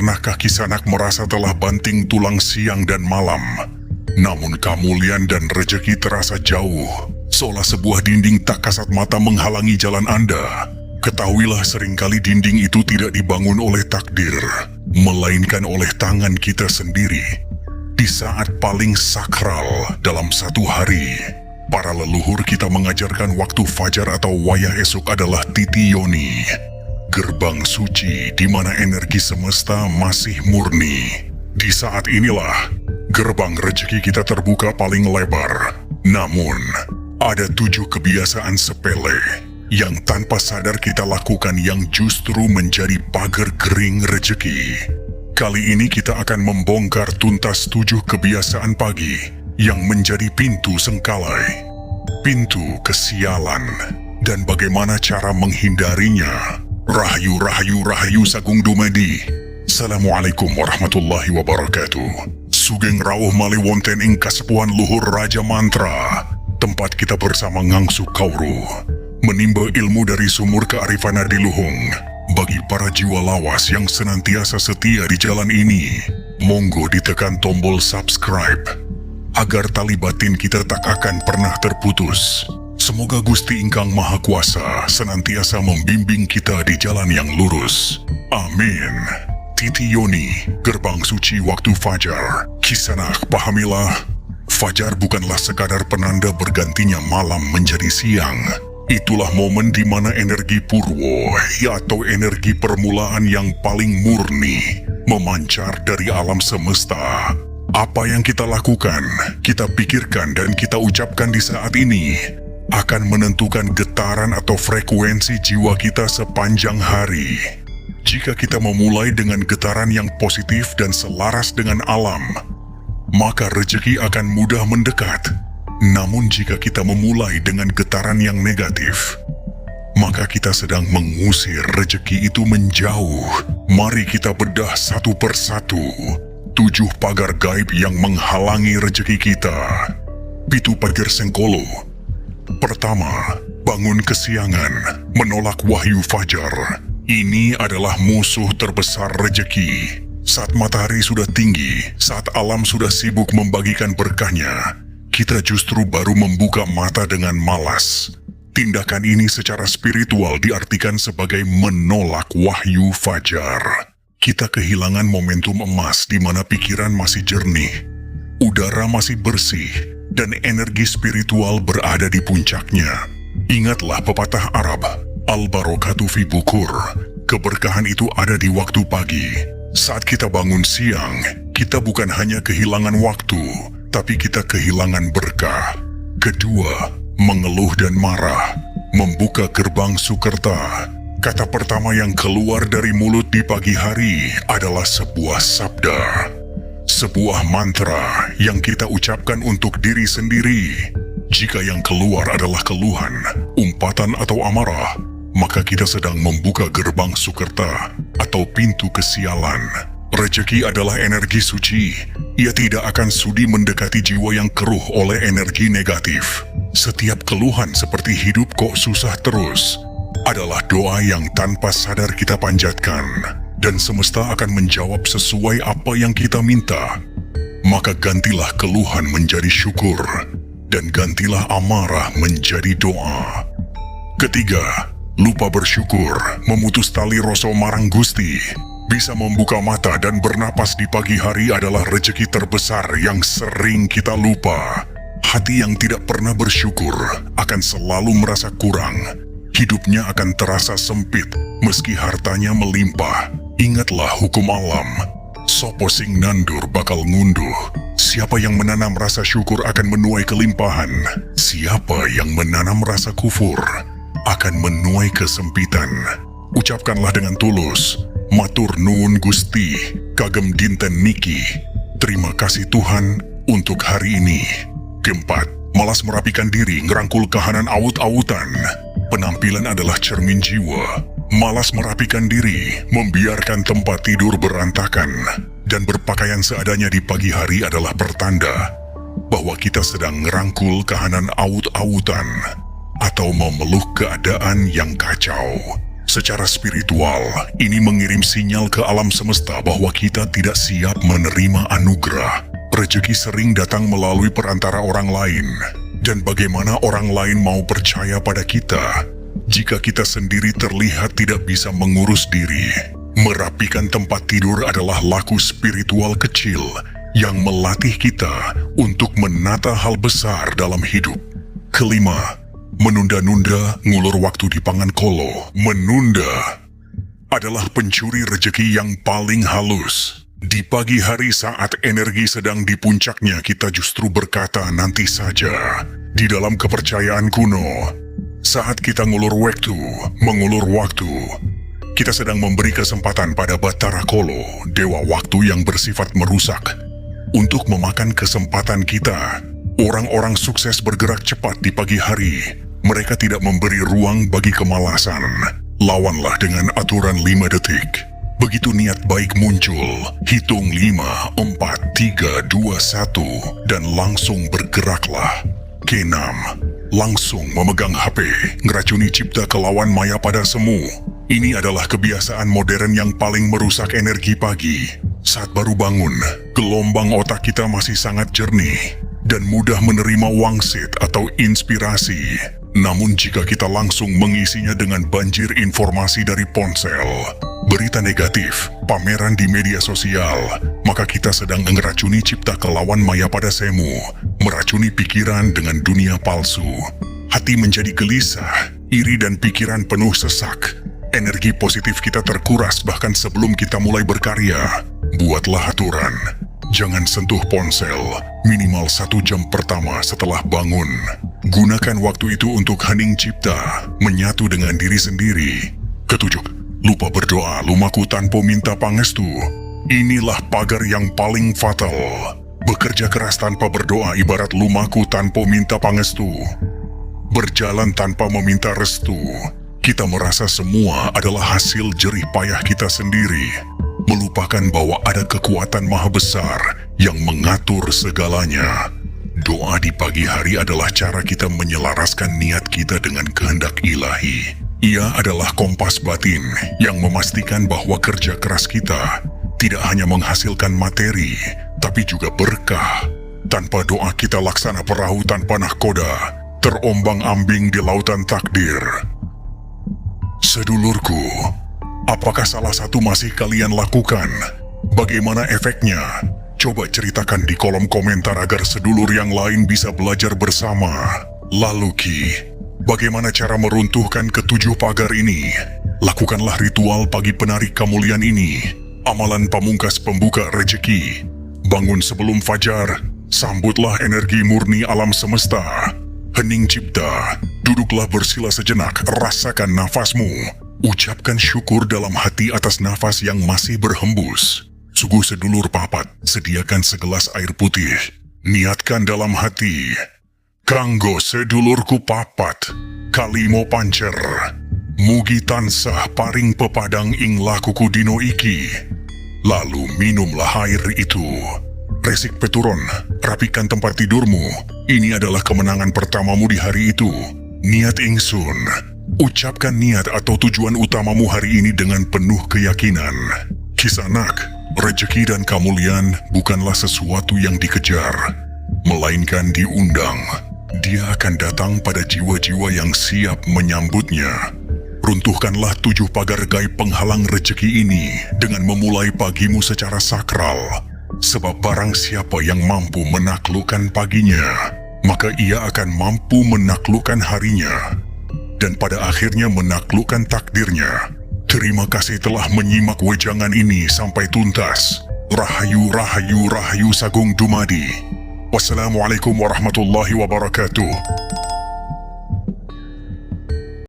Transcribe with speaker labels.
Speaker 1: Pernahkah Kisanak merasa telah banting tulang siang dan malam? Namun kemuliaan dan rejeki terasa jauh, seolah sebuah dinding tak kasat mata menghalangi jalan Anda. Ketahuilah seringkali dinding itu tidak dibangun oleh takdir, melainkan oleh tangan kita sendiri. Di saat paling sakral dalam satu hari, para leluhur kita mengajarkan waktu fajar atau wayah esok adalah Titi Yoni, gerbang suci di mana energi semesta masih murni. Di saat inilah, gerbang rezeki kita terbuka paling lebar. Namun, ada 7 kebiasaan sepele yang tanpa sadar kita lakukan yang justru menjadi pagar kering rezeki. Kali ini kita akan membongkar tuntas 7 kebiasaan pagi yang menjadi pintu sengkalai, pintu kesialan, dan bagaimana cara menghindarinya. Rahayu Sagung Dumedi. Assalamualaikum warahmatullahi wabarakatuh. Sugeng rawuh malih wonten ing kasepuhan luhur Raja Mantra, tempat kita bersama ngangsu kauru, menimba ilmu dari sumur kearifan adiluhung. Bagi para jiwa lawas yang senantiasa setia di jalan ini, monggo ditekan tombol subscribe, agar tali batin kita tak akan pernah terputus. Semoga Gusti Ingkang Maha Kuasa senantiasa membimbing kita di jalan yang lurus. Amin. Titi Yoni, gerbang suci waktu fajar. Kisanak, pahamilah, fajar bukanlah sekadar penanda bergantinya malam menjadi siang. Itulah momen di mana energi purwo, atau energi permulaan yang paling murni, memancar dari alam semesta. Apa yang kita lakukan, kita pikirkan dan kita ucapkan di saat ini akan menentukan getaran atau frekuensi jiwa kita sepanjang hari. Jika kita memulai dengan getaran yang positif dan selaras dengan alam, maka rezeki akan mudah mendekat. Namun jika kita memulai dengan getaran yang negatif, maka kita sedang mengusir rezeki itu menjauh. Mari kita bedah satu persatu 7 pagar gaib yang menghalangi rezeki kita. Pitu pagar sengkolo. Pertama, bangun kesiangan, menolak wahyu fajar. Ini adalah musuh terbesar rezeki. Saat matahari sudah tinggi, saat alam sudah sibuk membagikan berkahnya, kita justru baru membuka mata dengan malas. Tindakan ini secara spiritual diartikan sebagai menolak wahyu fajar. Kita kehilangan momentum emas di mana pikiran masih jernih, udara masih bersih, dan energi spiritual berada di puncaknya. Ingatlah pepatah Arab, Al-Barakatu fi bukur. Keberkahan itu ada di waktu pagi. Saat kita bangun siang, kita bukan hanya kehilangan waktu, tapi kita kehilangan berkah. Kedua, mengeluh dan marah, membuka gerbang sukerta. Kata pertama yang keluar dari mulut di pagi hari adalah sebuah sabda, sebuah mantra yang kita ucapkan untuk diri sendiri. Jika yang keluar adalah keluhan, umpatan atau amarah, maka kita sedang membuka gerbang sukerta atau pintu kesialan. Rezeki adalah energi suci. Ia tidak akan sudi mendekati jiwa yang keruh oleh energi negatif. Setiap keluhan seperti hidup kok susah terus adalah doa yang tanpa sadar kita panjatkan, dan semesta akan menjawab sesuai apa yang kita minta. Maka gantilah keluhan menjadi syukur, dan gantilah amarah menjadi doa. Ketiga, lupa bersyukur, memutus tali rasa marang Gusti. Bisa membuka mata dan bernapas di pagi hari adalah rezeki terbesar yang sering kita lupa. Hati yang tidak pernah bersyukur akan selalu merasa kurang. Hidupnya akan terasa sempit meski hartanya melimpah. Ingatlah hukum alam. Sopo sing nandur bakal ngunduh. Siapa yang menanam rasa syukur akan menuai kelimpahan. Siapa yang menanam rasa kufur akan menuai kesempitan. Ucapkanlah dengan tulus, matur nuwun Gusti, kagem dinten niki. Terima kasih Tuhan untuk hari ini. Keempat, malas merapikan diri, ngerangkul kahanan awut-awutan. Penampilan adalah cermin jiwa. Malas merapikan diri, membiarkan tempat tidur berantakan, dan berpakaian seadanya di pagi hari adalah pertanda bahwa kita sedang ngerangkul kahanan awut-awutan atau memeluk keadaan yang kacau. Secara spiritual, ini mengirim sinyal ke alam semesta bahwa kita tidak siap menerima anugerah. Rezeki sering datang melalui perantara orang lain. Dan bagaimana orang lain mau percaya pada kita jika kita sendiri terlihat tidak bisa mengurus diri? Merapikan tempat tidur adalah laku spiritual kecil yang melatih kita untuk menata hal besar dalam hidup. Kelima, menunda-nunda ngulur waktu di pangan kolo. Menunda adalah pencuri rezeki yang paling halus. Di pagi hari saat energi sedang di puncaknya, kita justru berkata nanti saja. Di dalam kepercayaan kuno, saat kita mengulur waktu, kita sedang memberi kesempatan pada Batara Kolo, dewa waktu yang bersifat merusak, untuk memakan kesempatan kita. Orang-orang sukses bergerak cepat di pagi hari. Mereka tidak memberi ruang bagi kemalasan. Lawanlah dengan aturan 5 detik. Begitu niat baik muncul, hitung 5, 4, 3, 2, 1, dan langsung bergeraklah. Keenam, langsung memegang HP, ngeracuni cipta ke lawan maya pada semu. Ini adalah kebiasaan modern yang paling merusak energi pagi. Saat baru bangun, gelombang otak kita masih sangat jernih dan mudah menerima wangsit atau inspirasi. Namun jika kita langsung mengisinya dengan banjir informasi dari ponsel, berita negatif, pameran di media sosial, maka kita sedang ngeracuni cipta ke lawan maya pada semu, meracuni pikiran dengan dunia palsu. Hati menjadi gelisah, iri dan pikiran penuh sesak. Energi positif kita terkuras bahkan sebelum kita mulai berkarya. Buatlah aturan. Jangan sentuh ponsel minimal 1 jam pertama setelah bangun. Gunakan waktu itu untuk hening cipta, menyatu dengan diri sendiri. Ketujuh, lupa berdoa lumaku tanpa minta pangestu. Inilah pagar yang paling fatal. Bekerja keras tanpa berdoa ibarat lumaku tanpa minta pangestu. Berjalan tanpa meminta restu. Kita merasa semua adalah hasil jerih payah kita sendiri, melupakan bahwa ada kekuatan maha besar yang mengatur segalanya. Doa di pagi hari adalah cara kita menyelaraskan niat kita dengan kehendak ilahi. Ia adalah kompas batin yang memastikan bahwa kerja keras kita tidak hanya menghasilkan materi, tapi juga berkah. Tanpa doa kita laksana perahu tanpa nahkoda, terombang-ambing di lautan takdir. Sedulurku, apakah salah satu masih kalian lakukan? Bagaimana efeknya? Coba ceritakan di kolom komentar agar sedulur yang lain bisa belajar bersama. Lalu Ki, bagaimana cara meruntuhkan ketujuh pagar ini? Lakukanlah ritual pagi penarik kemuliaan ini. Amalan pamungkas pembuka rezeki. Bangun sebelum fajar, sambutlah energi murni alam semesta. Hening cipta, duduklah bersila sejenak, rasakan nafasmu. Ucapkan syukur dalam hati atas nafas yang masih berhembus. Sungguh sedulur papat, sediakan segelas air putih. Niatkan dalam hati. Kanggo sedulurku papat, kalimo pancer. Mugi tansah paring pepadang ing lakuku dino iki. Lalu minumlah air itu. Resik peturon, rapikan tempat tidurmu. Ini adalah kemenangan pertamamu di hari itu. Niat ingsun. Ucapkan niat atau tujuan utamamu hari ini dengan penuh keyakinan. Kisanak, rezeki dan kemuliaan bukanlah sesuatu yang dikejar, melainkan diundang. Dia akan datang pada jiwa-jiwa yang siap menyambutnya. Runtuhkanlah 7 pagar gaib penghalang rezeki ini dengan memulai pagimu secara sakral. Sebab barang siapa yang mampu menaklukkan paginya, maka ia akan mampu menaklukkan harinya. Dan pada akhirnya menaklukkan takdirnya. Terima kasih telah menyimak wejangan ini sampai tuntas. Rahayu, rahayu, rahayu sagung dumadi. Wassalamualaikum warahmatullahi wabarakatuh.